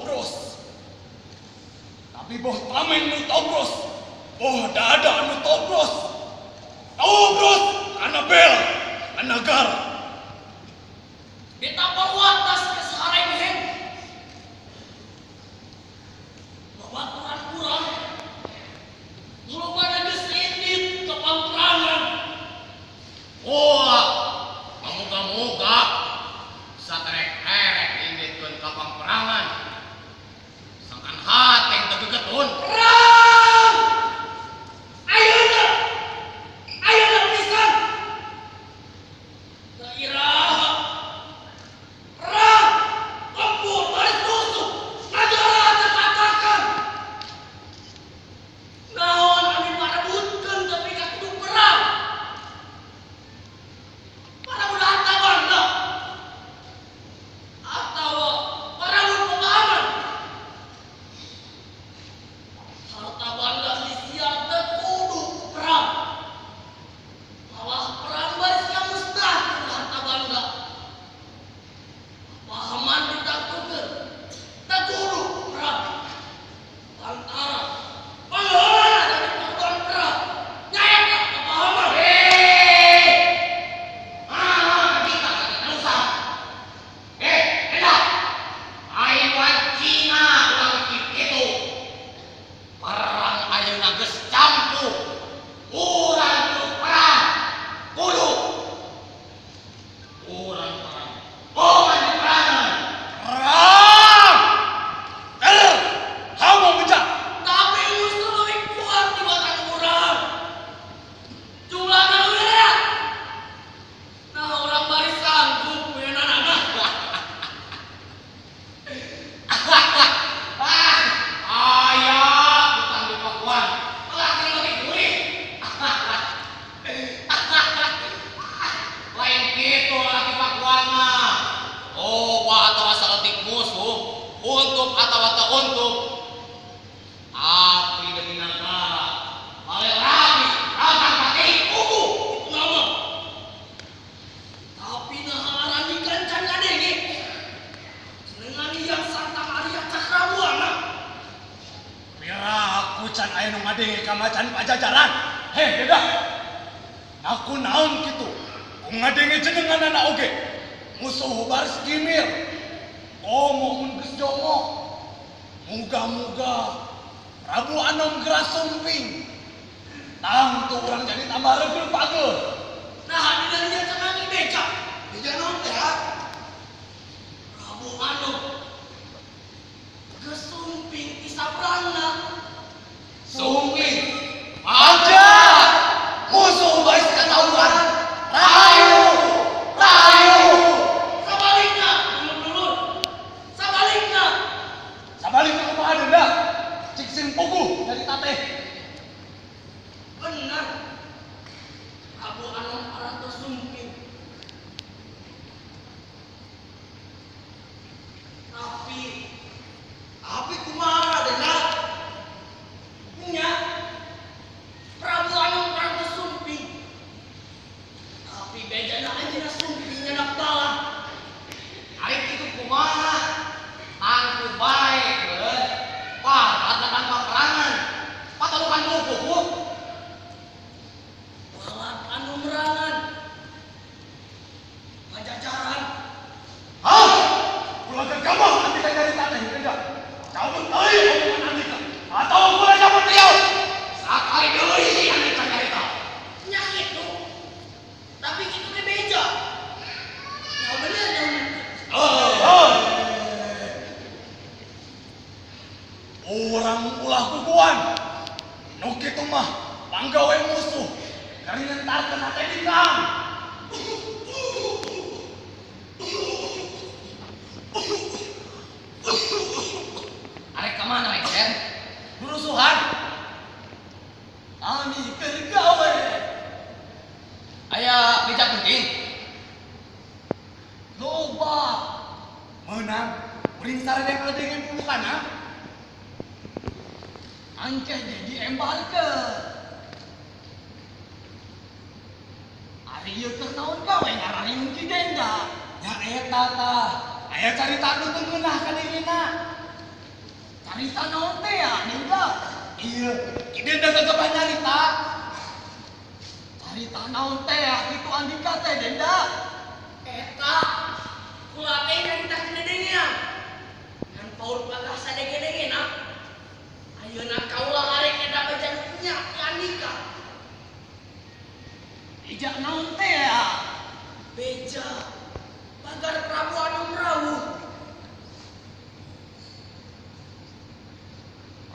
tobros. Tapi boh tameng nu tobros, boh dada nu tobros. Tobros karena bela, karena negara. Beta perwatas ke sehareng hen. Babaturan kurang. Belum ada gesedit ke pangperangan. Wah, moga-moga saterek-terek inditkeun ka pangperangan. Sangkan hateng tegegetun. Perang! Ayeuna! Ayeuna pisan! Dairaha! Perang! Lempur baris tusuk! Negara terkatakan! Naon anu parebutkeun tapi kudu perang! Para budak harta bangga! Atawa para budak pemahaman! Harta bangga disiar teh kudu perang. Malah perang baris yang musnah kudu harta bangga. Pahaman ditakutkeun teh kudu perang. Lantaran pangheula dari korban perang nyaeta kepahaman. Kita usah. Enak. Aiwan Cina ulang kitu. Perang ayeuna geus campur. Urang kudu perang. Kudu. Urang perang. Boman perangan. Perang! Hawa bejat. Tapi musuh lebih kuat dibanding urang. Jumlahna leuwih rea. Nah orang baris sanggup meunanana. Ayah, utang di pakuan. Lagi lagi kulit. Lain gitu lagi pakuan mah. Coba atau saeutik musuh untuk atau untuk. Tapi demi negara. Balik rapi, rakan patih kuku. Nama. Tapi nah arandikan can ngadenge. Dengan yang santang Arya Cakrabuana. Mira aku can aya nu ngadenge ka macan Pajajaran. Heh, beda. Aku naon kitu. Ku ngadenge jenenganana oge. Musuh baris gimir. Komo mun geus jongo. Muga-muga Prabu Anom geras sumping. Tangtu urang jadi tambah regel pagel. Nah dina dia cenah beca. Beja naon teh? Prabu Anom. Gesumping isabrangna. Sumping. Aja. Musuh baris ketahuan. Rayu. Rayu. Sabalikna, dulur-dulur. Sabalikna. Sabalikna kumaha deunda? Cik sing puguh dari tateh. Benar. Prabu Anom parantos sumping. Tapi kumaha Dena? Nya Prabu Anom parantos sumping. Tapi bejana anjeunna sumping nyanak balah. Ari kitu kumaha? Tangku bae beul. Parat lakan paperangan. Patalukan buku. Balat anu merangan. Pajajaran. Hah? Ulah gegabah nanti ka dari tateh beda. Cabut deui omongan Andika. Atau ulah cabut riau. Sakali deui anu carita. Nya kitu. Tapi kitu teh beja. Ya bener ya. Orang ulah kukuan. Nu kitu mah panggawe musuh. Karinentarkeun hate dikang. Arek ka mana rek, Sen? Berusuhan. Kami kergawe. Aya beja penting. Loba. Menang. Uring sareng ngedengen pulukana. Angkeh jadi embalkeun. Ari ieu keur naon gawe ngararing Ki Denda? Ya eta tah. Aya carita nu teu ngeunah ka dirina. Carita naon teh ya, Dinda? Iya, Dinda gegabah nyarita. Carita naon teh ya, kitu Andika teh, Dinda? Eta, kula teh carita kedengnya. Kan paur pagah sadege-degena. Ayeuna kaula arek eta bajannya ti Andika. Beja naon teh ya? Beja pagar Prabu Anom Rawuh.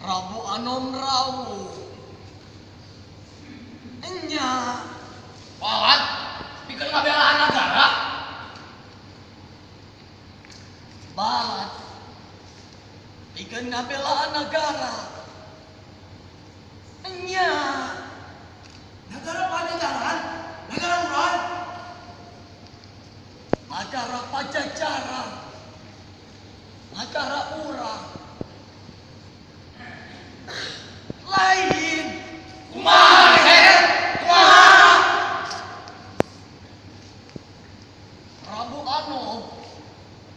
Prabu Anom Rawuh. Enya. Walat, pikeun ngabelaan negara. Balat. Pikeun ngabelaan negara. Enya. Negara Pajajaran, negara urang. Negara Pajajaran. Negara urang. Lain. Kumaha, Her? Kumaha? Prabu Anom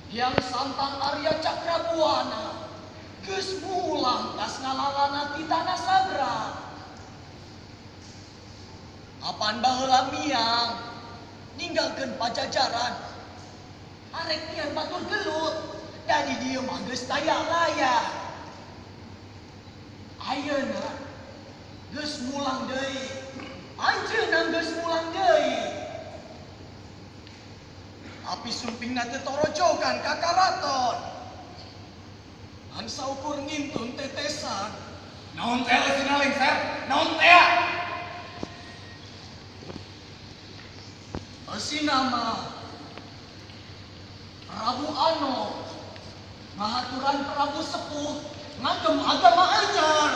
yang santang Arya Cakrabuana geus mulang tas ngalalana ti tanah Sagra. Apan baheula miang ninggalkeun Pajajaran. Arek pian batur gelut dan di dieu mah geus daya layak. Ayeuna geus mulang deui. Anjeunna geus mulang deui. Tapi sumpingna teu torojogan ka karaton. An saukur ngintun tetesan. Naon teh eusina lengser? Naon teh? Eusina mah Prabu Anom ngahaturan Prabu Sepuh ngagem agama anyar.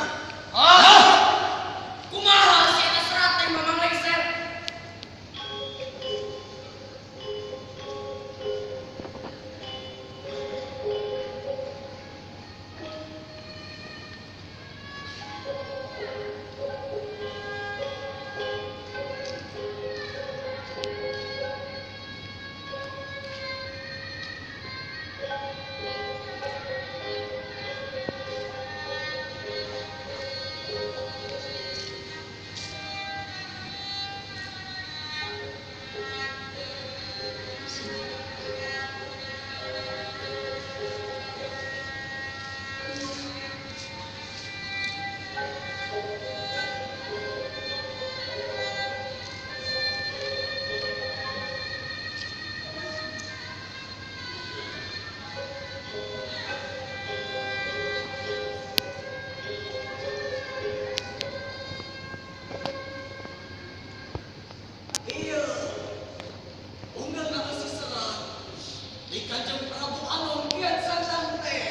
Kumaha si eta serat teh Mamang Lengser? Iya, unggal nama si serat di Kanjeng Prabu Anom kian santang teh.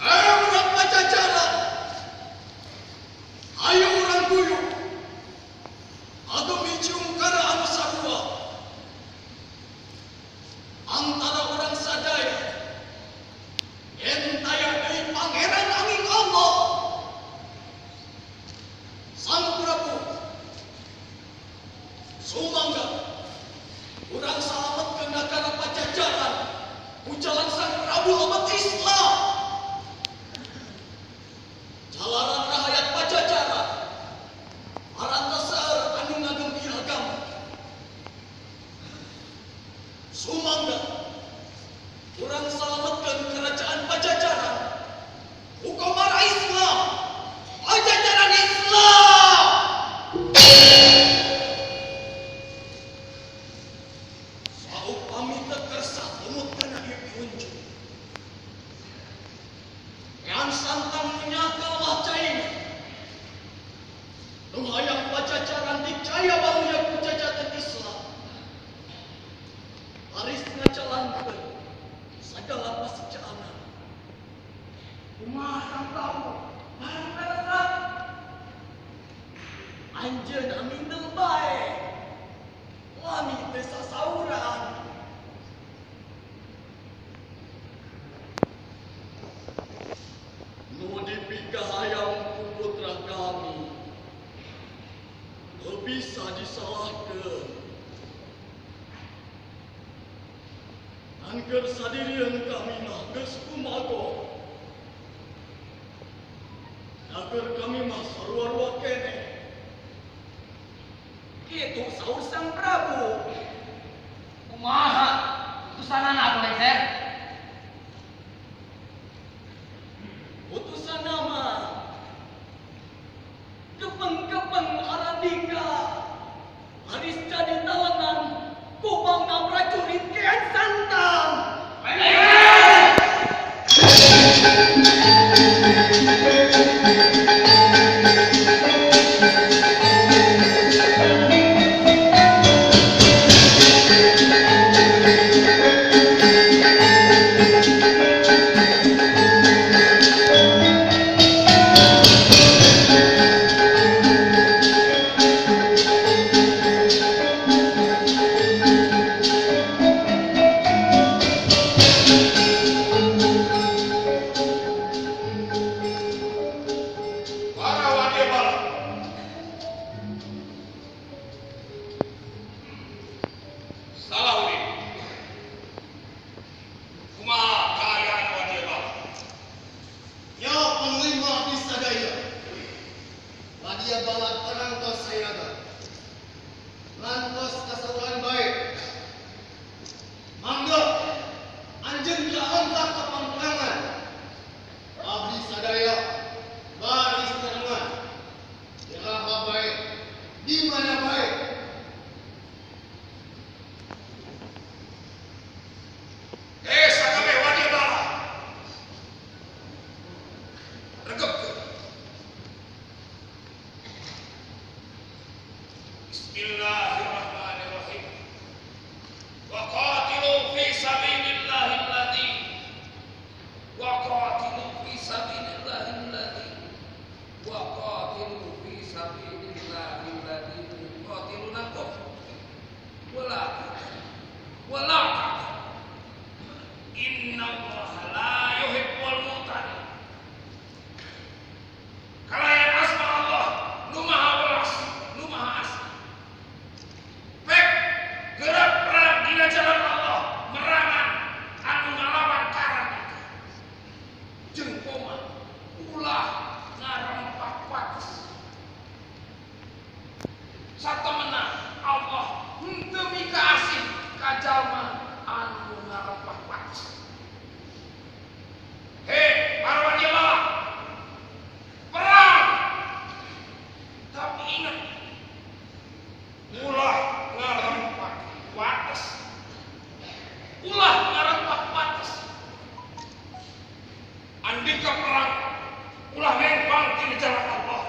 Ayo urang Pajajaran. Ayo urang guyup. Adu micium kana anu sarua. Antara urang sadaya. Yen taya deui Pangeran Anging Allah. Sang Prabu. Sumangga. Urang salametkeun nagara Pajajaran. Ujalan Sang Prabu umat Islam. Jalaran rakyat Pajajaran. Marantasaeur anu ngagem ieu agama. Sumangga. Urang salametkeun kerajaan Pajajaran. Hukumara Islam. Pajajaran Islam. Saupami teu kersa lemut kana ieu piunjung. Ngan santang menyakal wacaina. Nu hayang Pajajaran dicaya barunya ku jajahan Islam. Haris ngajalankeun sagala pasijaanan. Kumaha sang tahu? Barang berat. Anjeunna mindeng bae. Lami teh sasauran. Nu dipikah hayang ku putra kami. Teu bisa disalahkeun. Angker sadirian kami mah geus kumaha. Agar kami mah sarua-rua kene. Kitu saur Sang Prabu. Kumaha? Utusanana apa leser? Utusan nama Kepeng-kepeng Arandika Haris jadi tawanan kubang nam prajurit Kian Santang. Para Wadyabala. Salahuddin. Kumaha keadaan Wadyabala? Ya panglima Bisadaya, Wadyabala perang tos sayaga, lantos kasauran baik. Mangga, anjeun kaangkat ka pamperangan. Abdi sadaya, baris terangan. Iraha baik, di mana baik. Sakabeh Wadyabala. Regep. Bismillahirrahmanirrahim. Wa qatilu fi sabilillahilladzi wa qatilu fi sabilillahilladzi wa qatilu fi sabilillahilladzi qatilunakum wala innallaha la yuhibbul mu'tadin. Kalayan asma Allah nu maha welas nu maha asma. Pek gerak perang dina jalan Allah merangan anu ngalawan Karandika. Jeung koma ulah ngarempak wates. Satemena Allah henteu mika asih ka jalma anu ngarempak wates. Hei, para Wadyabala, perang. Tapi ingat, ulah ngarempak wates. Ulah ngarempak wates. Andika perang, ulah nempang di jalan Allah.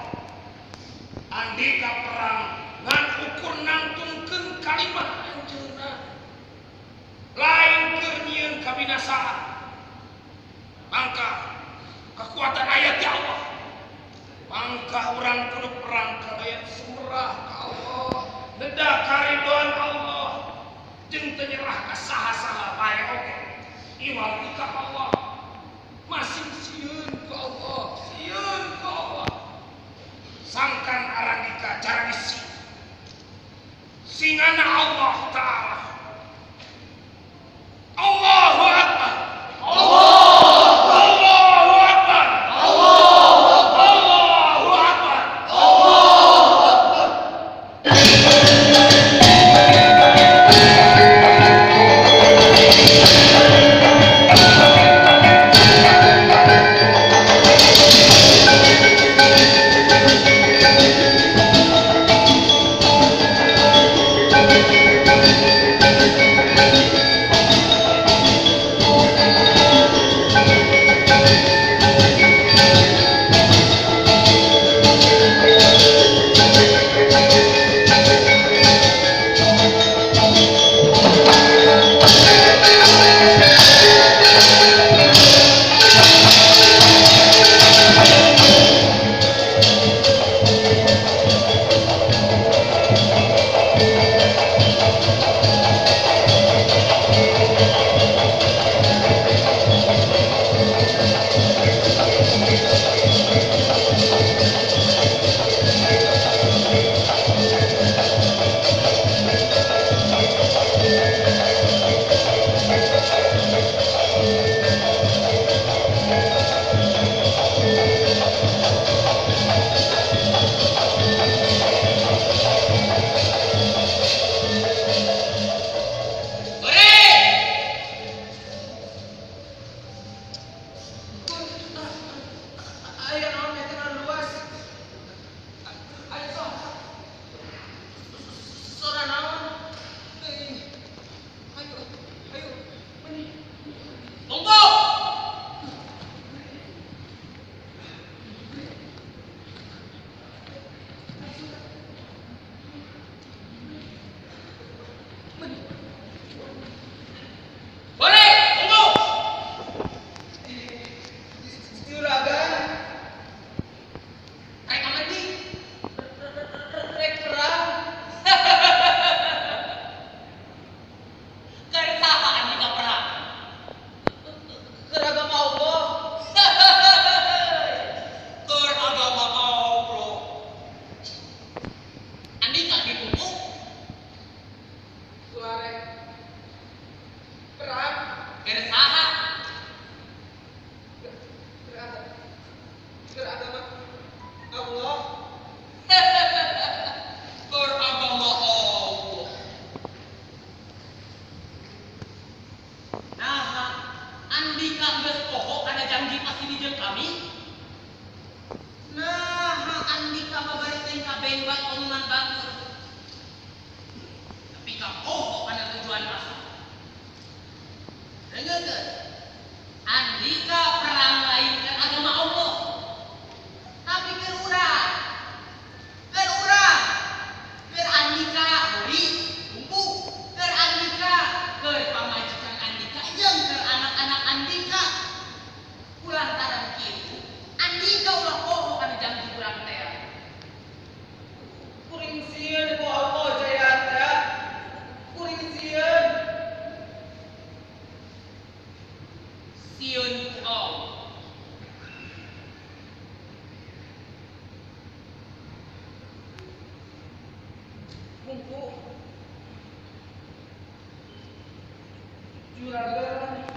Andika perang, ngan ukur nangtungkeun kalimat anjeunna. Lain keur nyieun kabinasaan. Mangka kekuatan ayat ya Allah. Mangka urang kudu perang kalayan sumrah ka Allah, dedah karidoan Allah, jeung teu nyerah ka saha-saha bae oge. Iwal ka Allah. Masih sieun ka Allah, sieun ka Allah. Sangkan Arandika jarisi. Singana Allah Ta'ala. Allahu Akbar. Allahu Akbar. Allahu Akbar. beres saha. Beragama Allah. Beragama Allah. Nah, Andika geus poho kana janji pasti di jeung kami. Nah, Andika babari teh kabeh buat omongan banget. Tapi ka poho kana tujuan masuk. Dengeun. Andika perang lain ke agama Allah. Tapi keur urang. Keur Andika beri bumbu. Keur Andika, keur pamajikan Andika jeung keur anak-anak Andika. Kulantaran kitu, Andika ulah poho kana janji urang teh. Kuring sieun ku Allah Jayatra. Kuring sieun. Sieun ku Allah. Bumbu. Juragan.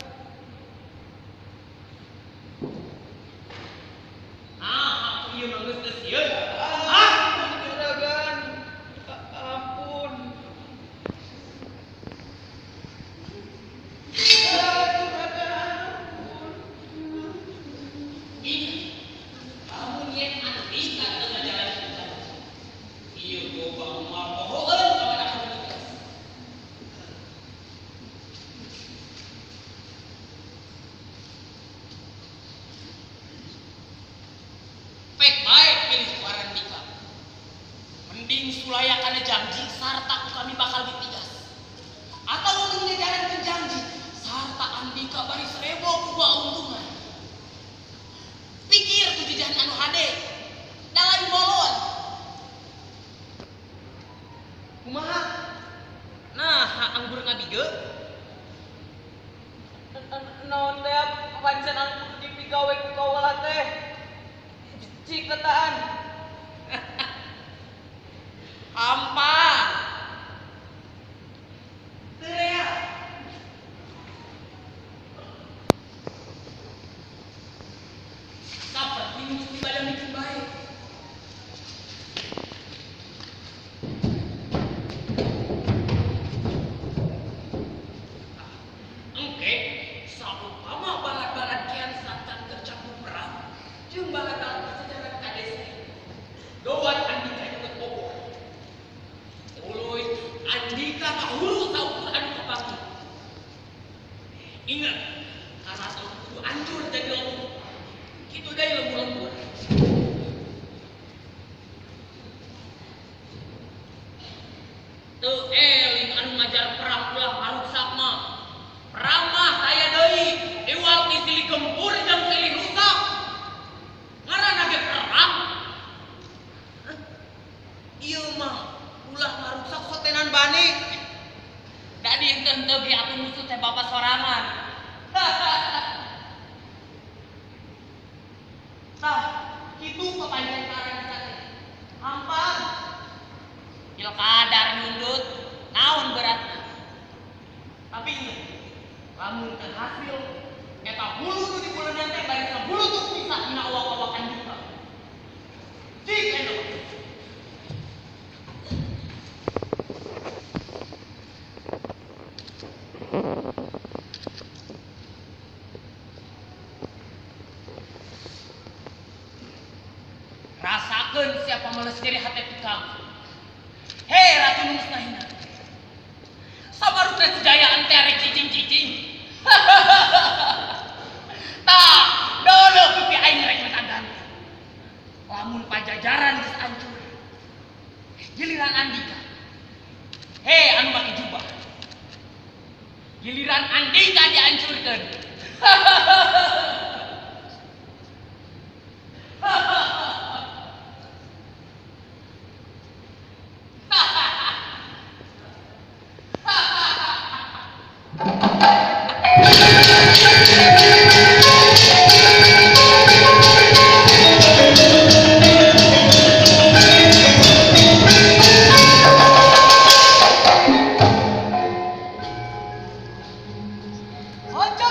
Nah, aku ieu mah geus teu sieun. Ampun juragan. Ampun. Juragan. Ini kamu yen Andika teu ngajalan kita. Ieu loba moal pohoeun ka mana kamu. Pek bae pilih ku Andika. Mending sulaya kana janji sarta ku kami bakal ditigas. Atau mending jalan janji sarta Andika bari 1000 ku untungan. Pikir tuh jajan anu hade. Dalan bolon. Kumaha? Nah, anggur ngabige. Naon teh pancen anu dipigawe ku kaula teh. Cik letaan. Hampa. Teu rea. Saperti mesti badan bikin baik. Engke, saumpama balat-balat kian santan tercampur perang, jeung balat-balat pajajaran kades. Doan Andika juga boboh. Uluy, Andika kahulu saukur anu kapangi. Ingat, karena tahu kudu hancur jadi lembur. Kitu deui lembur-lembur. Teu eling anu ngajar perang ulah makhluk sakma. Perang mah aya deui, ewal ti silih gempur jeung silih rusak. Ngaranna ge perang. Ieu mah ulah marusak sotenan bani. Da dieukeun teu ge atuh musuh teh bapa sorangan. Tah, kitu papanjantaran kita teh. Hampar. Jil kadar nyundut, naon beratna. Tapi ingat, lamun teu hasil, eta bulu nu di buleunna teh bari ka bulu tuh pisah dina awak-awakan juga. Cik eno. Rasakeun siapa males diri hati tukang. Hei Ratu Musnahina. Sabar teh sejayaan teh rek cicing-cicing. Tah, dolo pipi aing rek metagan. Lamun pajajaran geus hancur. Giliran Andika. Hei anu make jubah. Giliran Andika dihancurkeun. Ojo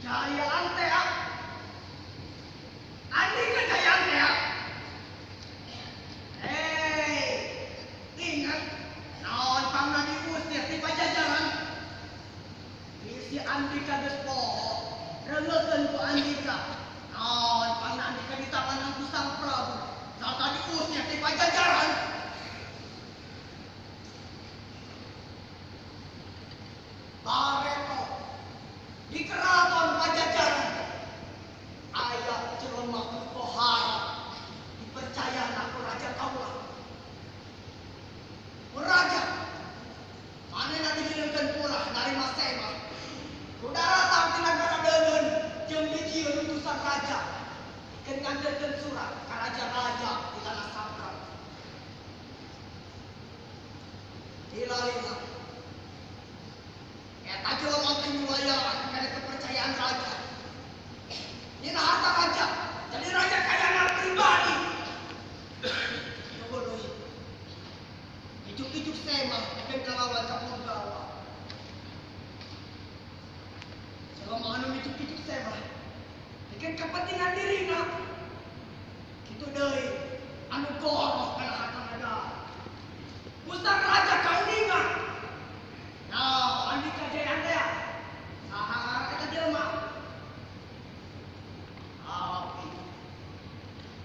Kejayaan teh. Andi kejayaan teh. Hei, ingat, naon pangna diusir di Pajajaran. Si Andika geus poho, reuleukeun ku Andika. Naon pangna Andika di tangan ku Sang Prabu, sarta diusir di Pajajaran. Bareto di keraton Pajajaran aya jelema pohara dipercaya ku raja kaula. Raja manehna dijieulkeun pula dari Masema. Udara tapi negara deun jeung dijieun utusan raja. Dikeun ngandelkeun surat ka raja-raja di tanah Sangkar. Lila-lila. Eta jelema teh nyulayaan kana kepercayaan raja. Dina harta raja, jadi raja kayana pribadi. Coba deui. Ijuk-ijuk Sema dikeun ngalawan ka Punggawa. Jelema anu ijuk-ijuk Sema dikeun kepentingan dirina. Kitu deui anu goroh kana harta negara. Pusat raja kauningan. Nah, Andika Jayaan teh. Saha eta jelema? Tapi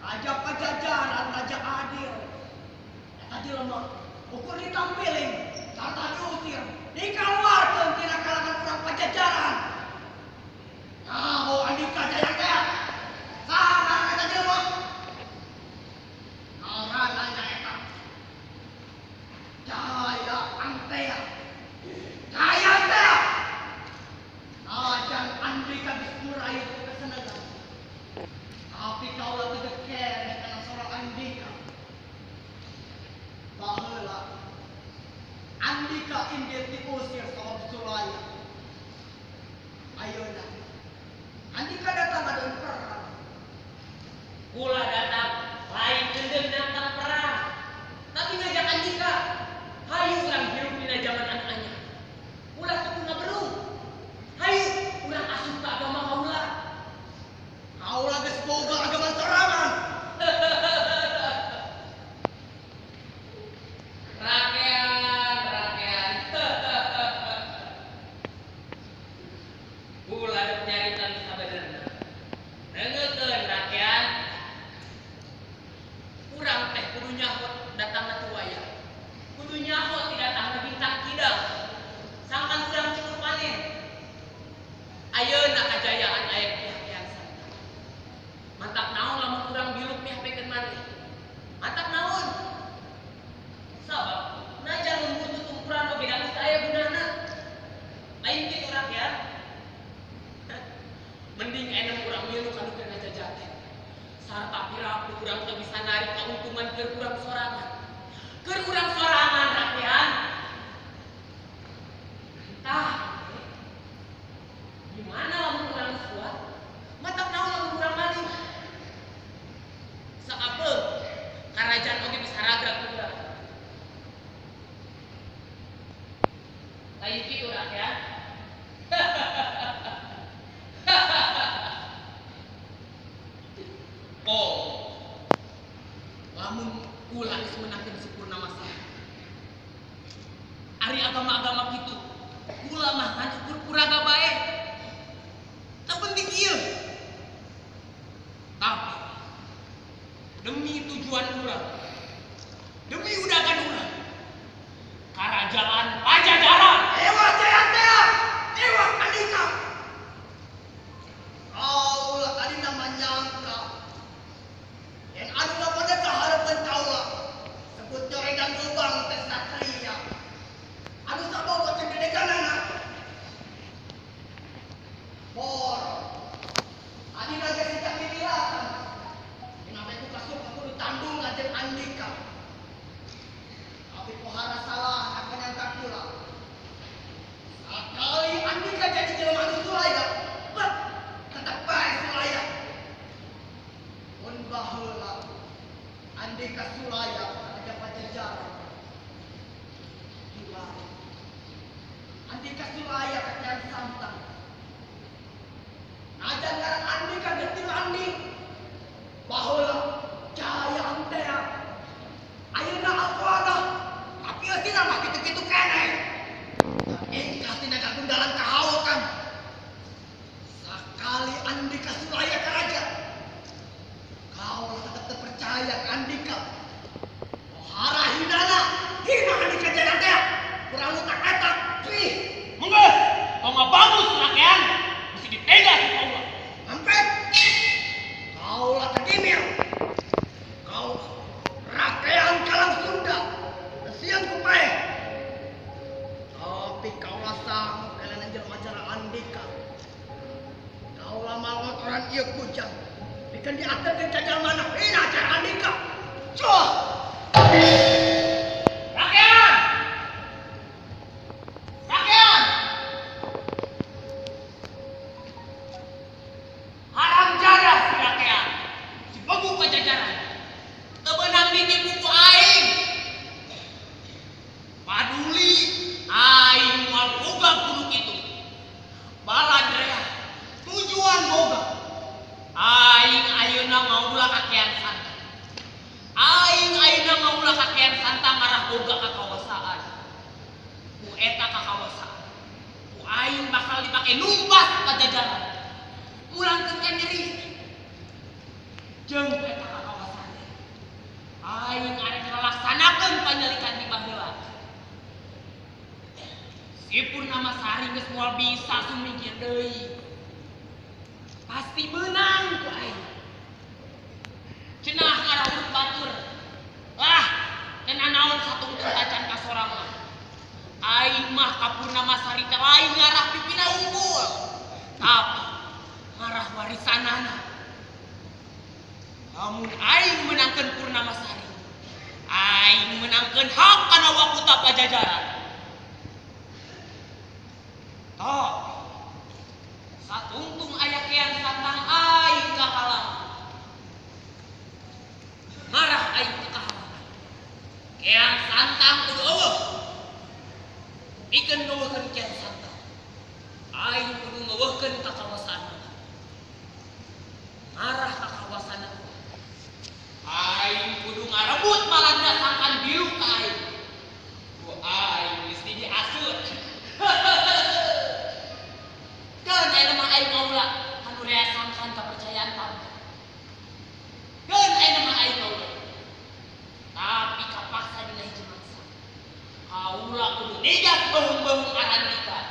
Raja Pajajaran, Raja Adil. Eta jelema ukur ditampilin, sarta diusir, dikeluarkeun tina kalangan urang Pajajaran. Nah, Andika Jayaan teh. Saha eta jelema? Ngaranna eta Jaya Antea. Jaya Antea. Ajan Andika geus murai ke Senegal. Tapi kaula teu keneh kana sorang Andika. Baheula Andika indir diusir sama Sulaya. Ayeuna Andika datang ada perang. Kula datang lain keundeun datang perang. Tapi ngajak Andika. Hayu urang hirup dina zaman anu anyar. Ulah teu ngaberung. Hayu urang asup ka agama kaula. Kaula geus boga agama sorangan. Rakean. Kula dek nyarita nu sabenerna. Dengekeun rakean. Urang teh kudu nyahot datangna tu wayah. Kudu nyahot ti datangna bintang kidang. Sangkan urang cukup panen. Ayeuna kajayaan aya pihak-pihak santa. Mantap naon lamun urang biluk mihapekeun maneh. Mantap naon? Sabab najan mun tutukuran oge da geus aya gunana. Lain kitu rakyat. Mending enem urang milu kanu keur ngajajake. Sarta piraku urang teu bisa narik kauntungan keur urang sorangan. Keur urang sorangan rakyat. Entah gimana lamun urang kuat? Mantap naon lamun urang maling? Sakapeung karajaan oge bisa ragrag ku urang. Lain kitu rakyat. Oh, lamun kula geus meunangkeun sempurna masalah. Ari agama-agama kitu, kula mah ngan ukur kuraga bae. Teu penting ieu. Tapi demi tujuan urang, demi udagan urang, karajaan Pajajaran. Ewa Jaya Antea. Ewa Andika. Kaula tadi nama nyangka. Yang anu pada kaharepan kaula. Sebut coredan lubang teh satria. Anu saboga teh dedeganana. Bor. Adi raja sejak diliatan. Kenapa itu kasur aku ditandung Raden Andika. Tapi pohara salah akan yang tak pula. Sekali Andika jadi jelema anu Sulaya. Tetap bae Sulaya. Mun baheula Andika Sulaya Raja Pajajaran. Gila. Andika Sulaya kakian santang. orang ia kujang. Ikan di atas dan cacar mana? Ini acara nikah. Cok. Rakyat! Rakyat! Haram jadah si rakyat. Si Begu Pajajaran. Tebenang ditipu ku aing. Paduli aing moal boga kudu kitu. Baladrea tujuan boga. Aing ayeuna ngaulah kakean santai. Aing ayeuna ngaulah kakean santang marah boga kakawasaan. Ku eta kakawasaan. Ku aing bakal dipake numpas Pajajaran. Mulangkeun ka nyeri. Jeung eta kakawasaan. Aing arek ngalaksanakeun panyalikan di baheula. Si Purnamasari geus moal bisa sumingkir deui. Pasti menang ku aing. Cenah ngarahurut batur. Lah, cenah naon satu tacan ka sorangan. Aing mah ka Purnamasari teh lain ngarah pipina unggul. Tapi ngarah warisanana. Lamun aing menangkeun Purnamasari, aing menangkeun hak kana wakuta Pajajaran. Toh, satungtung aya kean santang aing kahalang. Marah aing teu kahalang. Kean santang kudu eueuh. Pikeun ngeuweuhkeun kean santang. Aing kudu ngeuweuhkeun kakawasanna. Marah kakawasanna. Aing kudu ngarebut malanda sangkan bilu ka aing. Ku aing geus diasut. Keun aya mah aing ngaula anu rea sangkan kepercayaan pamrih. Keun aya mah aing ngaula. Tapi kapaksa dina hiji mangsa. Kaula kudu nigat beung-beung aran nikah.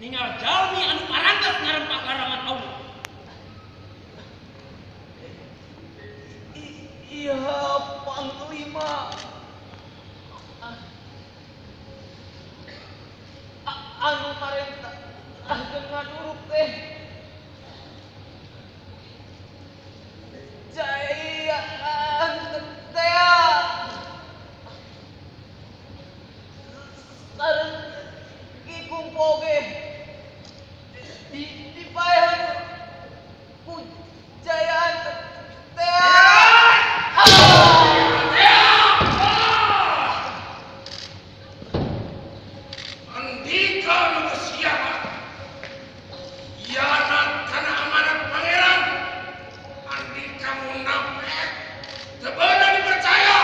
tinggal jalmi anu parantos ngarempak larangan Allah. Iya, Panglima. Anu marentah dengan urut teh. Jaya teh. Sareng kikumpul ge dipaehan ku jayaan teh. Andika manusia hianat karena amanat pangeran. Andika munafik sebenarnya dipercaya.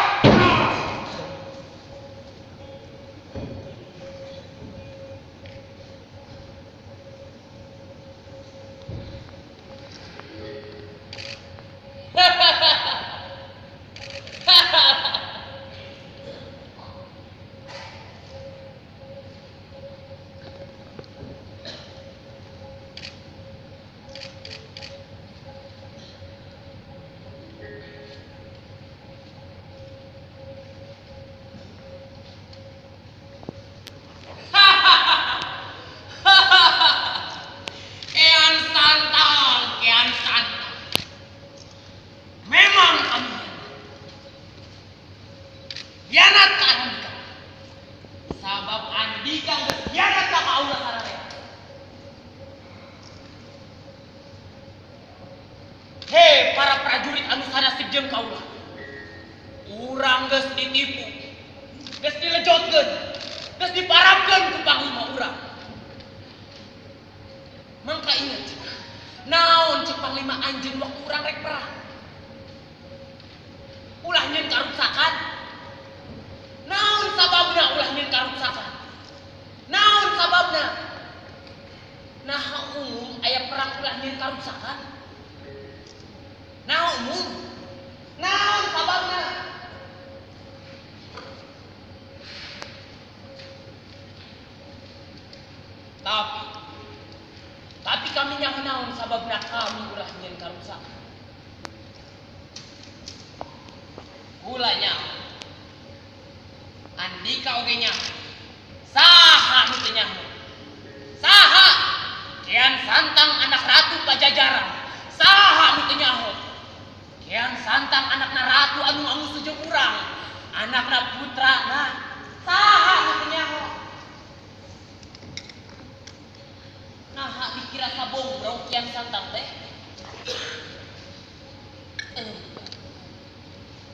Kean santang. Memang kamu hianat ka Andika. Sabab Andika geus hianat ka Allah sararea. Hei para prajurit anu sanasib jeung kaula. Urang geus ditipu. Geus dilejotkeun. Geus diparabkeun ku panglima urang. Mangka inget, naon cek panglima anjeun waktu urang rek perang. Ulah nyeun karuksakan. Naon sababna ulah nyeun karuksakan? Naon sababna? Nah umum aya perang ulah nyeun karuksakan. Nah umum. Naon sababna? Tapi kami nyaho naon sababna kami ulah nyeun karuksakan. Ulanya Andika oge nyaho. Saha nu teu nyaho? Saha? Kean santang anak ratu Pajajaran. Saha nu teu nyaho? Kean santang anakna ratu anu ngamusuh jeung urang. Anakna putrana. Saha nu teu nyaho? Nah, dikira sabombrong Kian Santang teh.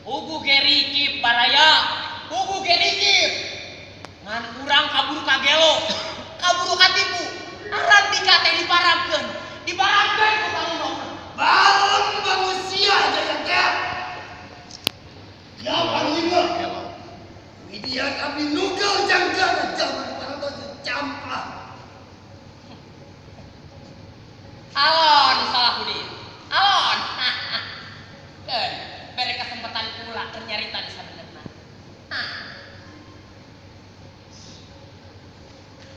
Ugu gerikip baraya, ugu gerikip. Ngan urang kaburu kagelo, kaburu katipu. Aran Dika teh diparabkeun ku panglima. Bangun manusia jaya teh. Ya panglima. Widian abdi nugel janggana jaman parantos campah. Alon Salahuddin, alon. Keun, bere kesempatan pula keur nyarita di sabenerna.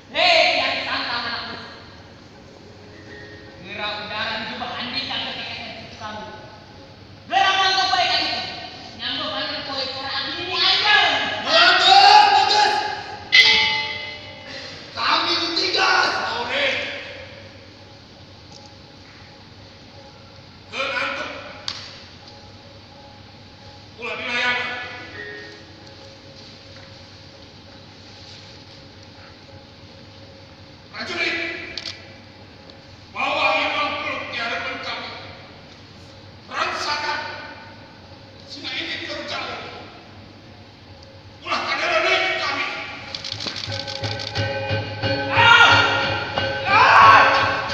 Hei, yang santang anak musuh. Geura udara di jubah Andika geus kekeset ku kamu. Geura mangga bae ka ditu. Nyanggo panen poe cara abdi ini anjeun. Bagus. Kami ditigas. Sauri. Kenantuk. Ulah dilayani. Prajurit, bawa 50 di hadapan kami. Rangsakan. Sina ini terjadi. Ulah kadang naik kami.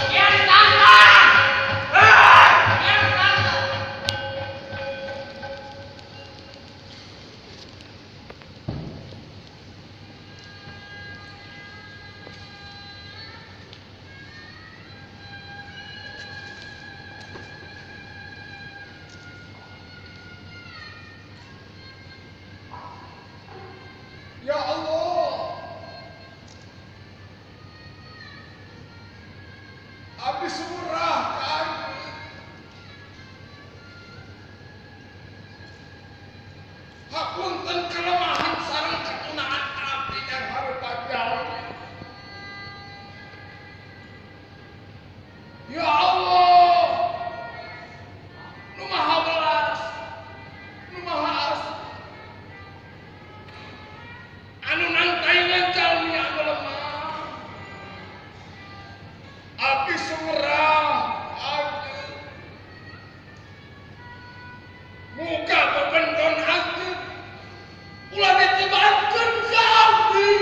Kian Santang! Kian Santang! Hapunten kelemahan sareng ketunaan abdi yang harupat jalmi. Ya Allah, nu maha belas, nu maha asa, anu nantaingan jalmi anu lemah, abdi sumerah, abdi muka bebendon hati, ulah ditibakeun ka abdi.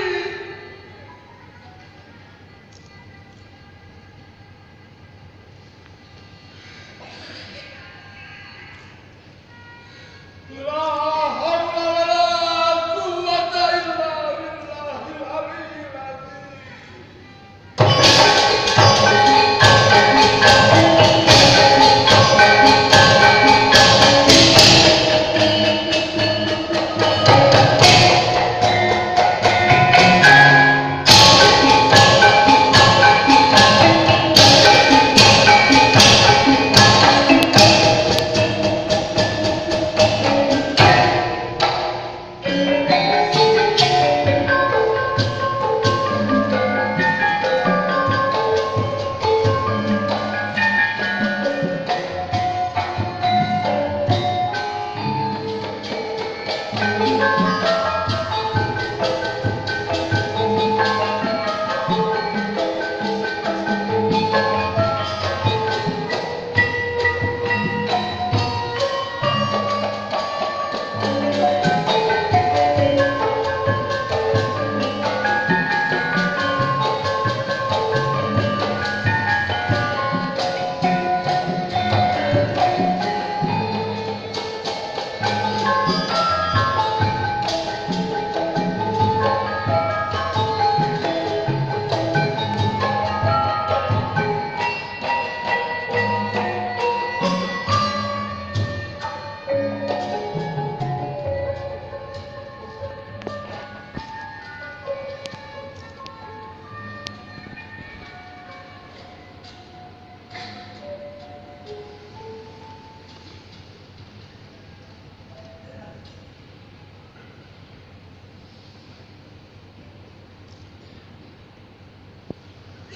La haula wala quwwata illa billahil aliyyil azim.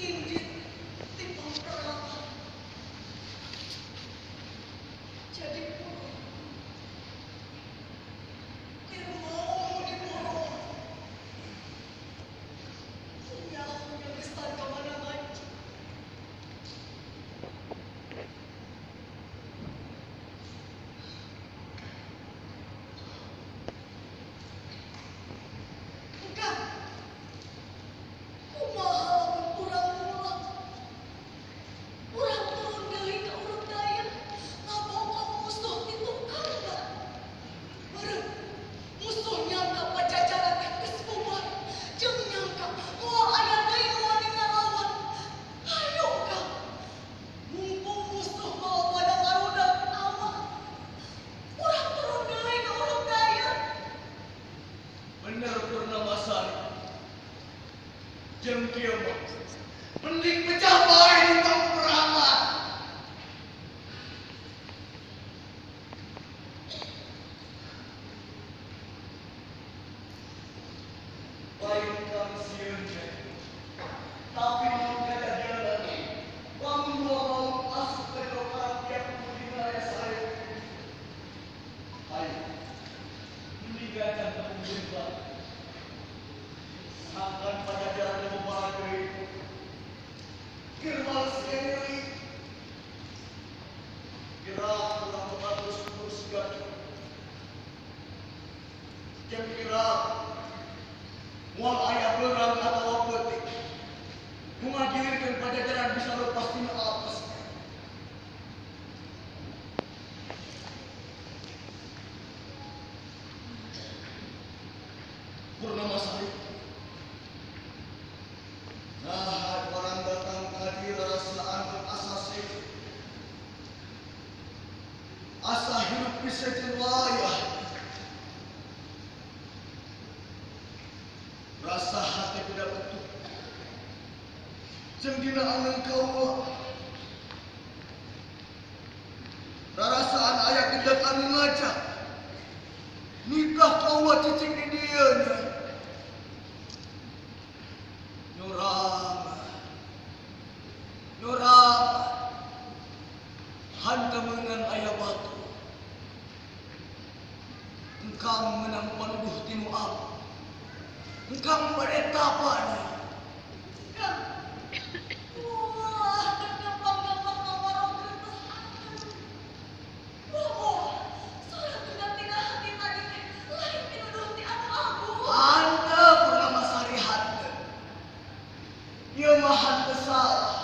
Injit timbang perang. Jadi burung. Irmau di burung. Nyawa yang besar kemana-mana. Enggak. Kumaha kurang-kurang. Urang turun deui ka urang daya. Lamun ka musuh itu kanda. Beureum musuh nyangka pajajaran geus bubar. Jeung nyangka moal aya deui nu wani ngalawan. Hayu ka. Mumpung musuh bawa pada ngarudak aman. Urang turun deui ka urang daya. Bener Purnamasari. Jeung kieu mah mending pecah bae di peperangan. Baik kami sieun teh. Tapi mun kejadian lagi, lamun mau asup ke lokal tiap di wilayah saya. Ayo, mending gajah tepung jengkol. Akan pada jalan yang membahagiai Kirmal sekali kira kurang mengatur kursikan yang kira mual ayah berang atau petik mengajarkan pada jalan bisa lepas di atas. Purnamasari, nah orang datang hadir rasaan asasi asa hidup bisa jenwayah rasa hati tidak betul jeung dina angeun kaula rarasaan aya gendak anu ngajak nikah kau buat cicing di dia nya. Nurang, handa mengan ayah batu. Engkang menang panuduh tinu am. Engkang bereta pada. Wah, gampang-gampang ngomong kertas bohong. Soalnya tinggal hati tadi lain pinuduh ti anu aku. Handa pernah sari handa. Ia mah handa salah.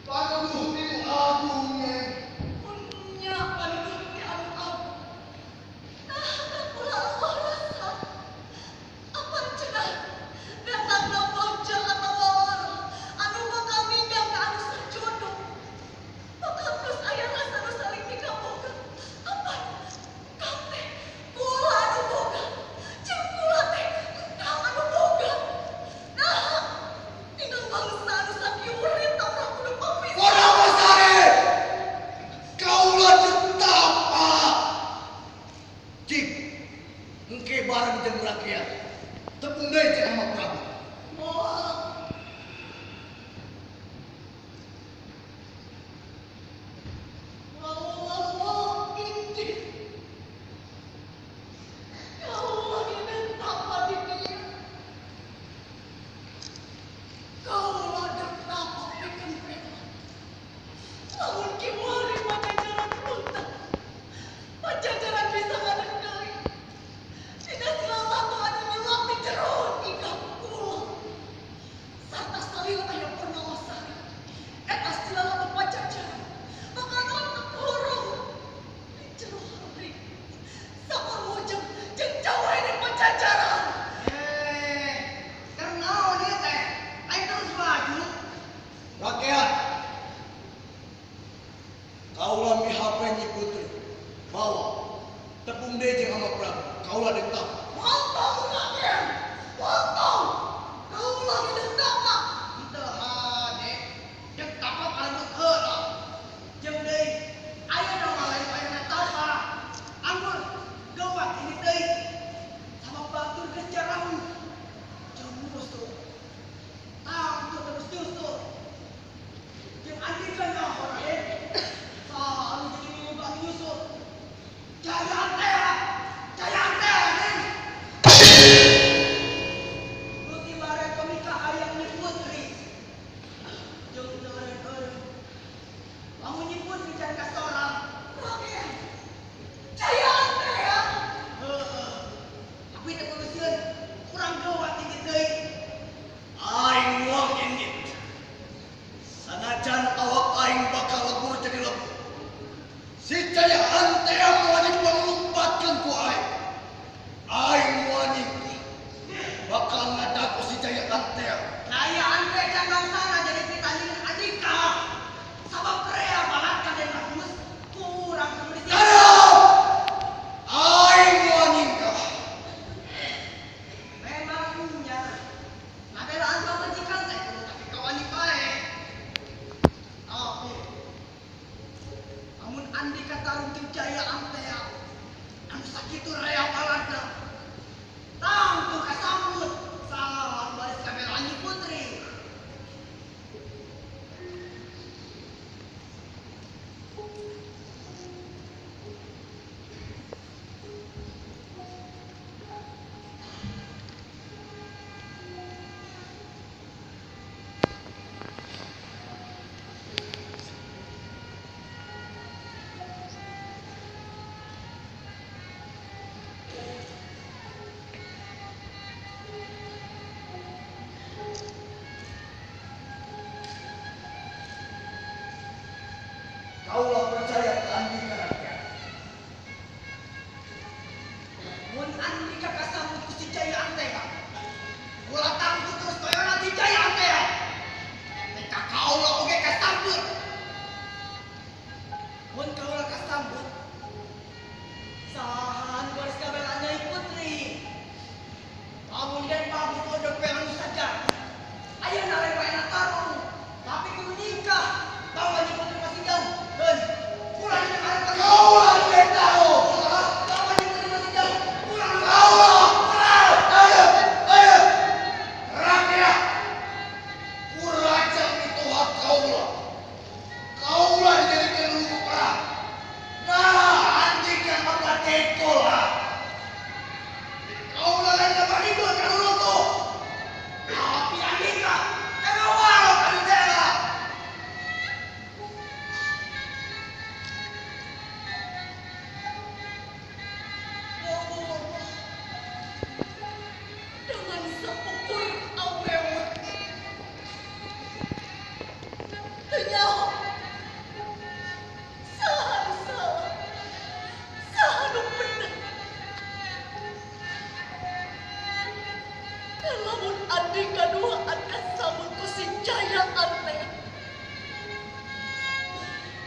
Panuduh tinu agungnya. Punya panuduh ti anu aku. Nah, pula Allah rasa. Apa cenah datang na bocah atau orang anu bakal ninggal ka anu sajodoh. Bakal terus aya rasa nu saling dikaboga. Apa? Kau teh bola anu boga. Jeung kula teh engkau anu boga. Nah, tinggal bangsa anu sakieu urip ta urang kudu pamit. Orang Masari, kaulah tetapa. Cik, engke bareng jeung rakyat. Tepung deui cek sama Prabu. Moal. Wow, inci. Kau lagi betapa di dia. Kau lagi betapa bikin beta. Lamun kiwari pajajaran runtuh. Pajajaran bisa ngadendai. Tidak selalu anu nyelami jero ikam kula. Sarta salila aya pernaosan. Eta silala pajajaran. Bakal nonton burung. Di jero hari. Sapar wujud jeung jauh di pajajaran. Kenal dia teh. Ayo terus maju. Rakyat. Kaulah mihak Nyi Putri. Bawa. Tepung deui jeung sama Prabu. Kaulah detap. Mantap rakyat. Mantap. Kau lagi detapa. Kita hade. Jeung apa kana heula. Jeung deui. Aya nu ngalain aya tapa. Anggur gawat ini deui. Sama batur kejarang. Jeung musuh. Tang terus justru. Jeung andika nyaho raden. Anu jadi ngubah nyusul. Jaya teh. Raden. Gusti bare pemikah hayang Nyi Putri. Jeung deureun eureun. Lamun Nyi Putri can kasorang. Rakyat. Jaya teh ya. Heeh. Tapi teh kulusieun kurang gawat ini deui. Aing wong ingit. Sanajan awak aing bakal lebur jadi lebur. Si Jaya Antea wajib melumpatkan ku aing. Aing wajib bakal ngadaku si Jaya Antea. Jaya Antea jangan sana jadi pitanya adika. Sabab rea balat kaden bagus kurang kemudian. Aing wajib kah. Memang punya. Nabelaan kau majikan teh tapi kau wani bae. Tapi namun andi katarung jeung Jaya Antea anu sakitu rea balada. Tangtu kasambut salah baris kabelaan Nyi Putri. Kaulah percaya ke andika rakyat. Mun andika kasambut ku si Jaya Antea. Ulah tangtu terus koyona si Jaya Antea. Teka kaulah oge kasambut. Mun kaulah kasambut. Sahan baris kabelaan Nyai Putri. Lamun den bagus odok pelan saja. Aya nare bae tarung. Tapi kudu nikah. Bawa Nyi Putri masih jauh. Dan pulang dengan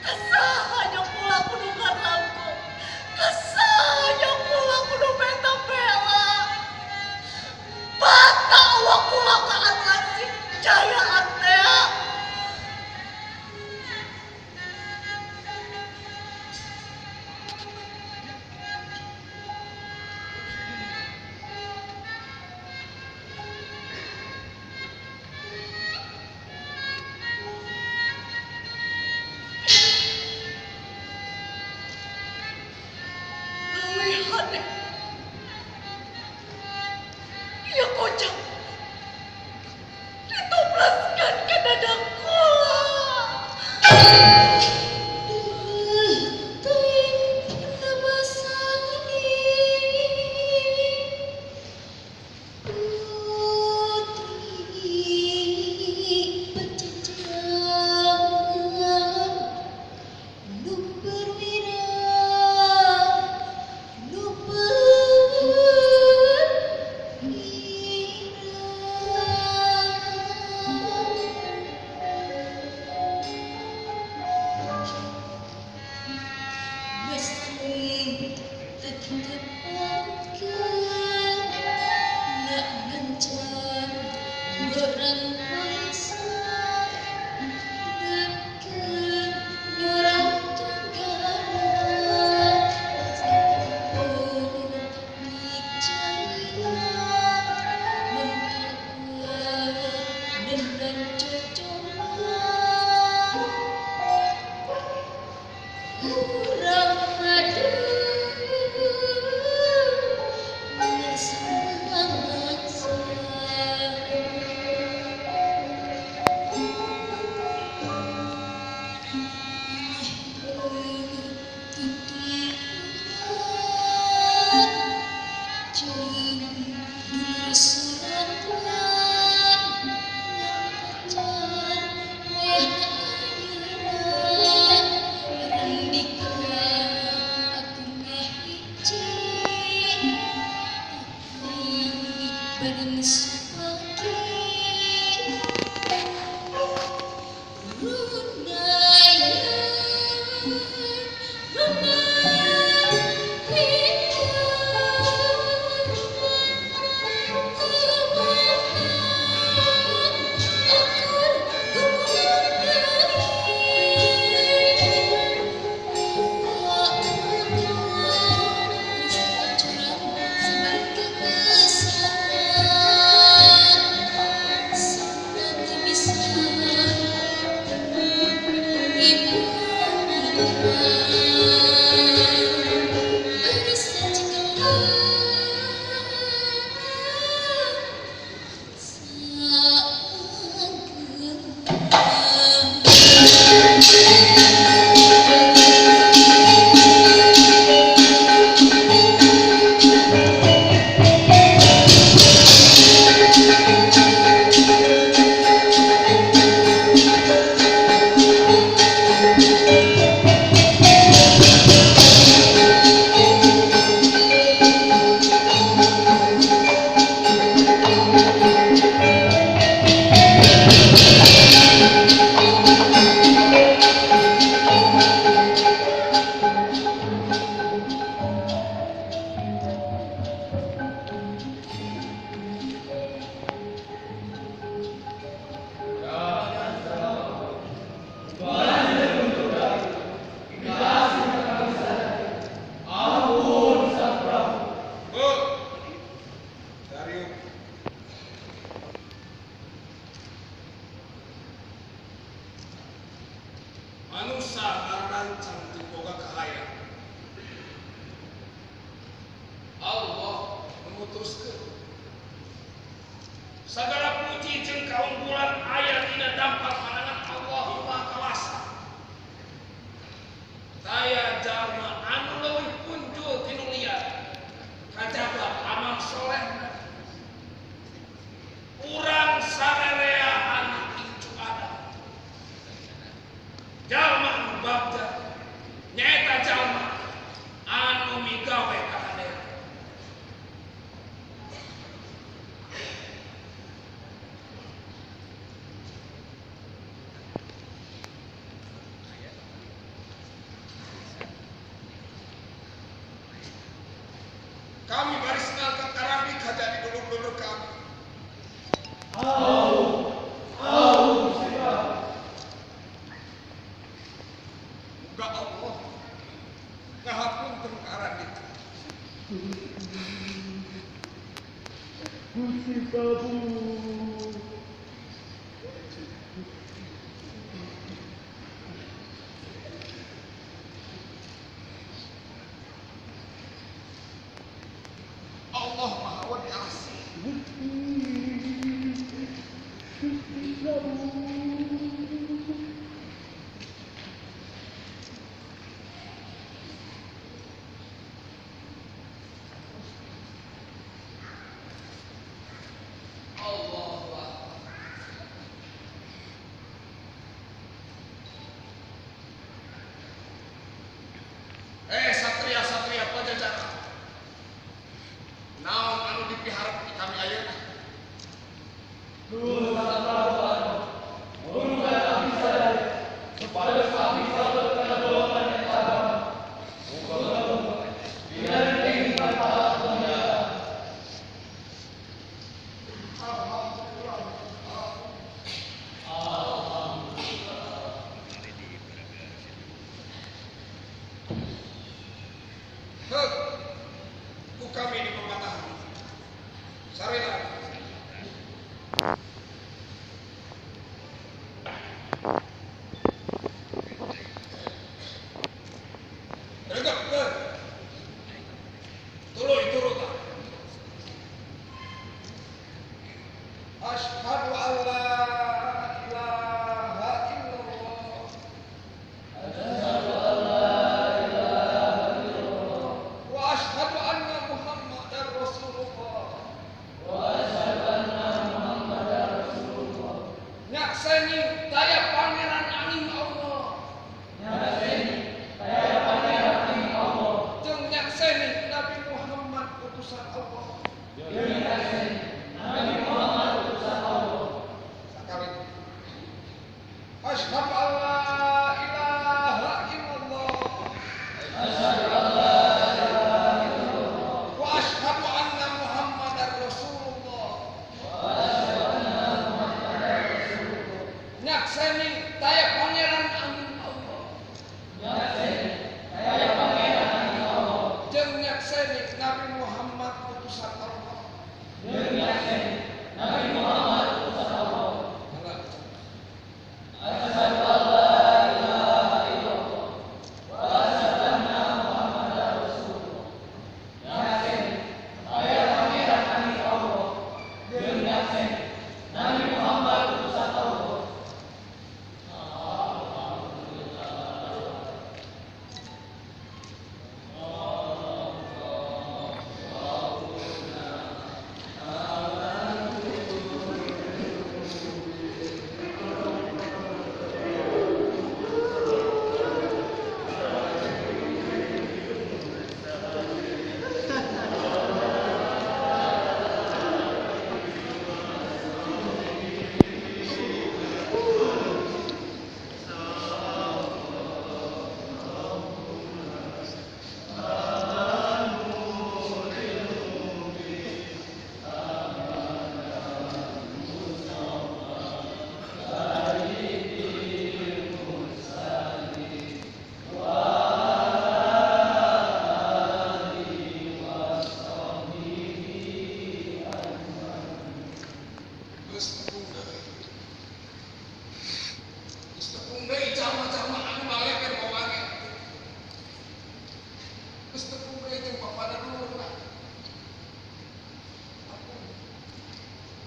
Kesahanya pula kudu ngarangku. Kesahanya pula kudu beta bela. Bata awak pula ka atraksi jaya antea. Lihat ya kocak ditoplaskan ke dada kula. Manusia ngarancang boga kahaya. Allah memutuskan segala puji jeung kaunggulan aya dina dampak pandangan Allah Maha Kawasa. Saya jalma anu leuwih punjul tinu liar kajaba amal soleh. Urang sarerea anu incu ada. Jalma anu bagja nyaeta jalma anu migawe kahadean. Enggak Allah. Ngahapun tengkaran itu. Gusti Prabu. Allah Maha Wadiasi. Satria-satria Pajajaran. Naon anu dipiharap di kami ayeuna? Ku kami di pematahan. Sarila. Regap ke. Tuluy turutan. Asyhadu an la ilaha illallah. Wa asyhadu anna Muhammadar Rasulullah. Nyakseni daya pangeran aning Allah. Jeung nyakseni Nabi Muhammad utusan Allah. Sakali. Asyhadu an la ilaha illallah. Wa asyhadu anna Muhammadar Rasulullah. Nyakseni daya pangeran aning Allah. Jeung nyakseni Nabi Muhammad utusan Allah.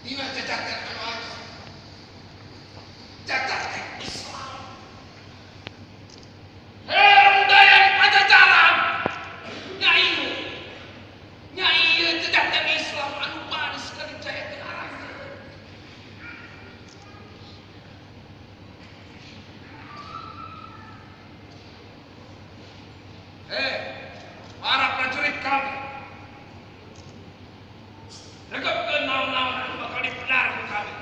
Dina cacat anu cacat Islam. Budaya Pajajaran. Nyai cacat Islam anu panis ka dicayakeun arahna. Para prajurit kami. Regepkeun naon-naon anu bakal dipedar ku kami.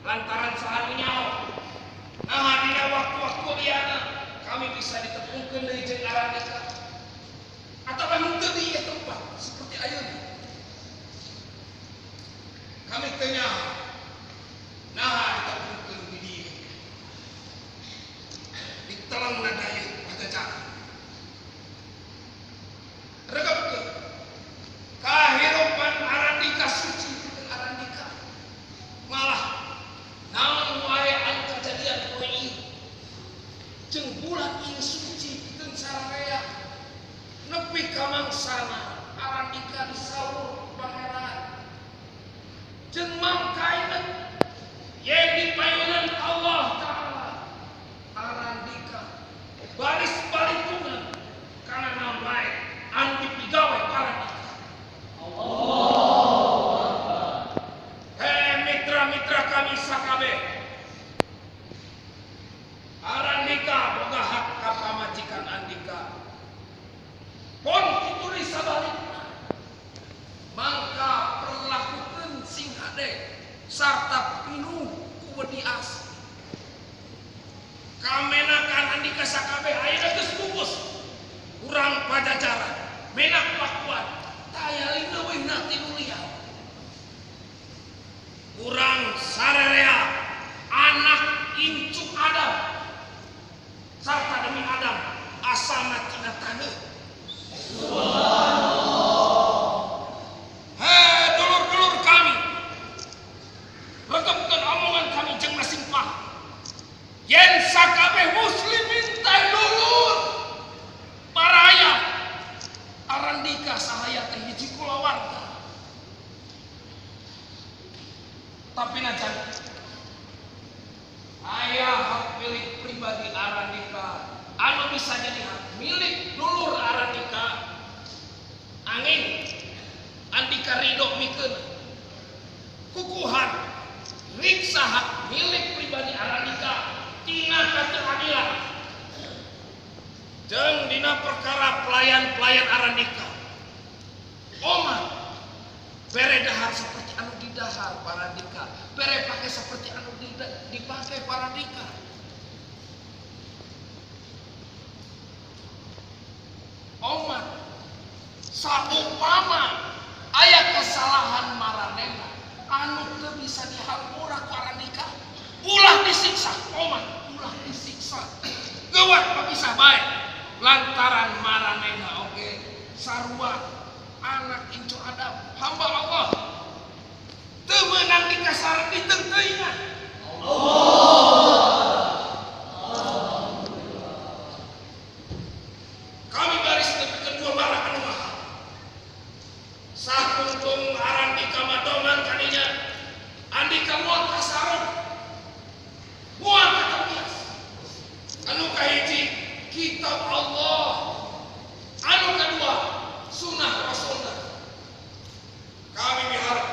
Lantaran saha nyawa. Nah, dina waktu-waktu liana kami bisa ditepungkeun deui jeung aranna. Atawa henteu di ieu tempat seperti ayeuna. Kami teu nyaho. Nah, ditepungkeun di dieu. Ditelang nadaya Pajajaran. samangsana Arandika disawur pangeran jeung mangkaina yen dipayunan Allah Ta'ala Arandika baris balitungan kana nambae anu dipigawe Arandika. Mitra-mitra kami sakabeh, Arandika boga hak ka pamajikan Andika. Pon kitu deui sabalikna. Mangka perlakukeun sing hade sarta pinuh ku wedi asli. Kamenakan Andika sakabeh ayeuna geus bungkus. Urang Pajajaran, menak Pakuan, tayalina wehna tinu liau. Urang sarerea anak incu Adam sarta demi Adam asana tina taneuh. Hei dulur-dulur kami, regepkeun omongan kami jeung masing paham. Yen sakabeh muslimin teh dulur paraya Arandika sahaya teh hiji kulawarga. Tapi najan ayah hak milik pribadi Arandika anu bisa jadi hak milik dulur Arandika angin Andika ridho mikeun kukuhan riksa hak milik pribadi Arandika tina kateuadilan jeung dina perkara pelayan-pelayan Arandika Omar bere dahar seperti anu didahar Parandika, bere pake seperti anu dipakai Parandika. Omar saupama aya kesalahan maranehna anu teu bisa dihampura ku Arandika, ulah disiksa Omar, ulah disiksa. Geuwat papisah bae lantaran maranehna oge sarua anak incu Adam, hamba Allah. Teu meunang dikasar ditenteuingan. Kami baris nepikeun dua barang anu mahal. Sakuntung Arandika madoman kadinya. Andika moal ka sareng. Moal ka tabias. Anu kahiji kitab Allah. Anu kadua sunnah Rasulullah. Kami miharap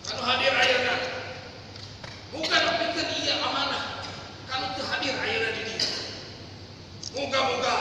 kanu hadir ayeuna muga nepikeun ieu amanah kanu teu hadir ayeuna di dieu. Muga-muga